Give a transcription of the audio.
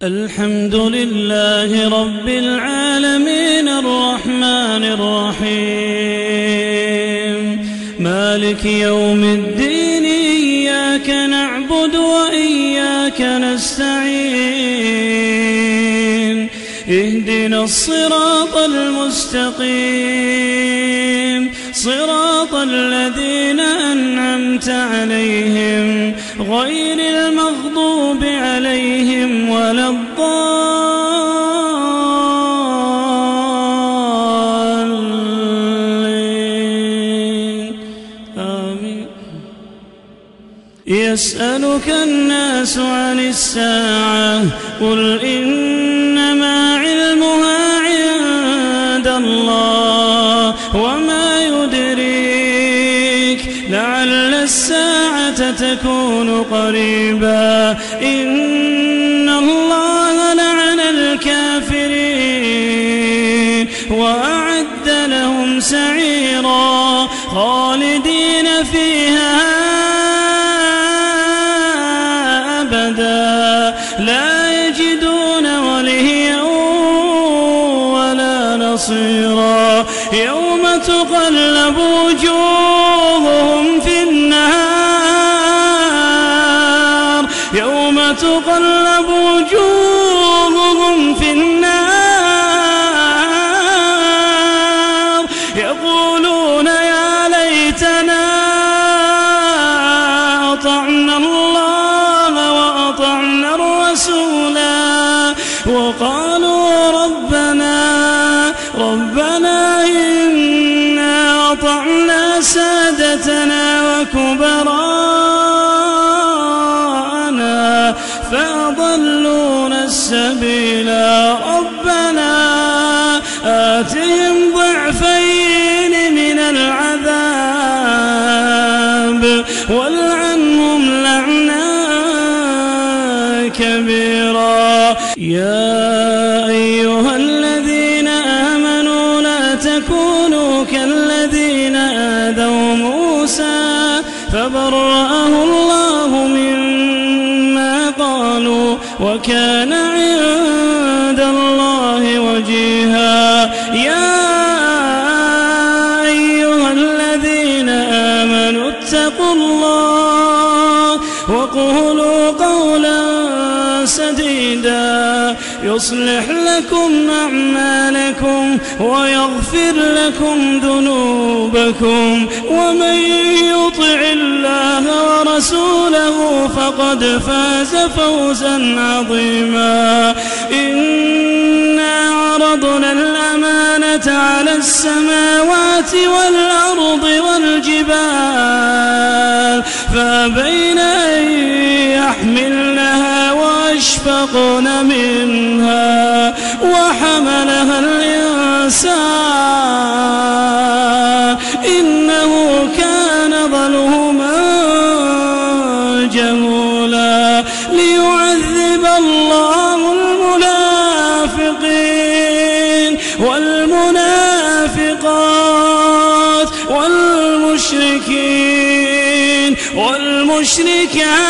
الحمد لله رب العالمين الرحمن الرحيم مالك يوم الدين إياك نعبد وإياك نستعين اهدنا الصراط المستقيم صراط الذين أنعمت عليهم غير المغضوب عليهم ولا الضالين آمين. يسألك الناس عن الساعة قل إنما علمها عند الله وما يدريك لعل الساعة تكون قريبا إن الله لعن الكافرين وأعد لهم سعيرا خالدين فيها أبدا لا يجدون وليا ولا نصيرا يوم تقلب وجوههم في النار تقلب وجوههم في النار يقولون يا ليتنا أطعنا الله وأطعنا الرسولا وقالوا ربنا إنا أطعنا سادتنا وكبراءنا فأضلونا السبيلا ربنا آتهم ضعفين من العذاب والعنهم لعنا كبيرا. يا أيها الذين آمنوا لا تكونوا كالذين آذوا موسى فبرأه الله مما قالوا وكان عند الله وجيها. يا أيها الذين آمنوا اتقوا الله وقولوا قولا سديدا يصلح لكم أعمالكم ويغفر لكم ذنوبكم ومن يطع الله ورسوله فقد فاز فوزا عظيما. إنا عرضنا الأمانة على السماوات والأرض والجبال فأبين أن يحملنها وأشفقن منها وحملها الإنسان إنه كان ظلوما جهولا. ليعذب الله المنافقين والمنافقات والمشركين والمشركات